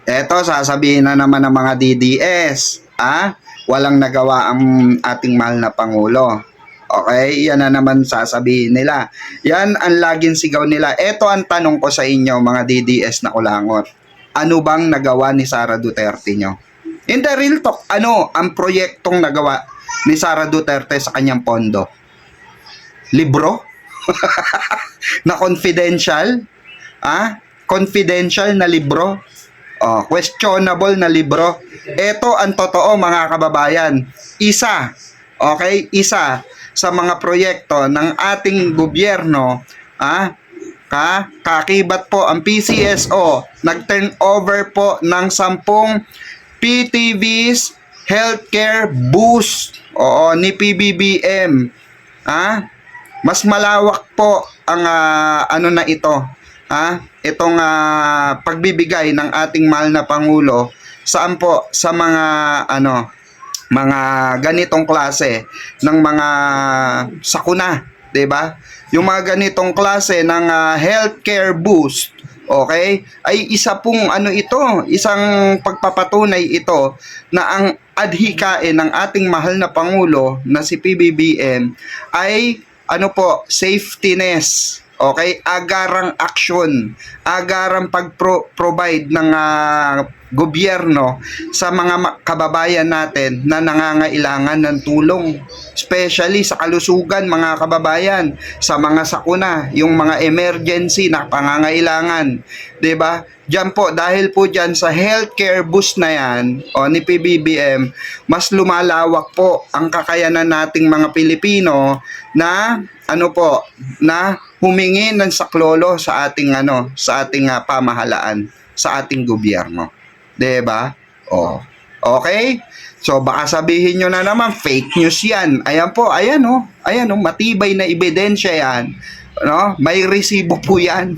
Eto, sasabihin na naman ng mga DDS, walang nagawa ang ating mahal na Pangulo. Okay, yan na naman sasabihin nila. Yan ang laging sigaw nila. Eto ang tanong ko sa inyo, mga DDS na kulangot. Ano bang nagawa ni Sara Duterte nyo? In the real talk, ano ang proyektong nagawa ni Sara Duterte sa kanyang pondo? Libro? Na confidential? Confidential na libro? Questionable na libro. Ito ang totoo, mga kababayan. Isa sa mga proyekto ng ating gobyerno, kakibat po ang PCSO, nag-turn over po ng 10 PTVs healthcare boost ni PBBM. Mas malawak po ang ano na ito, itong pagbibigay ng ating mahal na Pangulo saan po sa mga mga ganitong klase ng mga sakuna, 'di ba? Yung mga ganitong klase ng healthcare boost, okay? Ay isa pong isang pagpapatunay ito na ang adhikain ng ating mahal na Pangulo na si PBBM ay safetyness. Okay, agarang action, agarang pag-provide ng gobyerno sa mga kababayan natin na nangangailangan ng tulong, especially sa kalusugan, mga kababayan, sa mga sakuna, yung mga emergency na pangangailangan, 'di ba? Diyan po, dahil po diyan sa healthcare boost na yan ni PBBM, mas lumalawak po ang kakayanan nating mga Pilipino na na humingi ng saklolo sa ating pamahalaan, sa ating gobyerno. 'Di ba? Okay? So baka sabihin nyo na naman fake news 'yan. Ayan po, ayan matibay na ebidensya 'yan. May resibo po 'yan.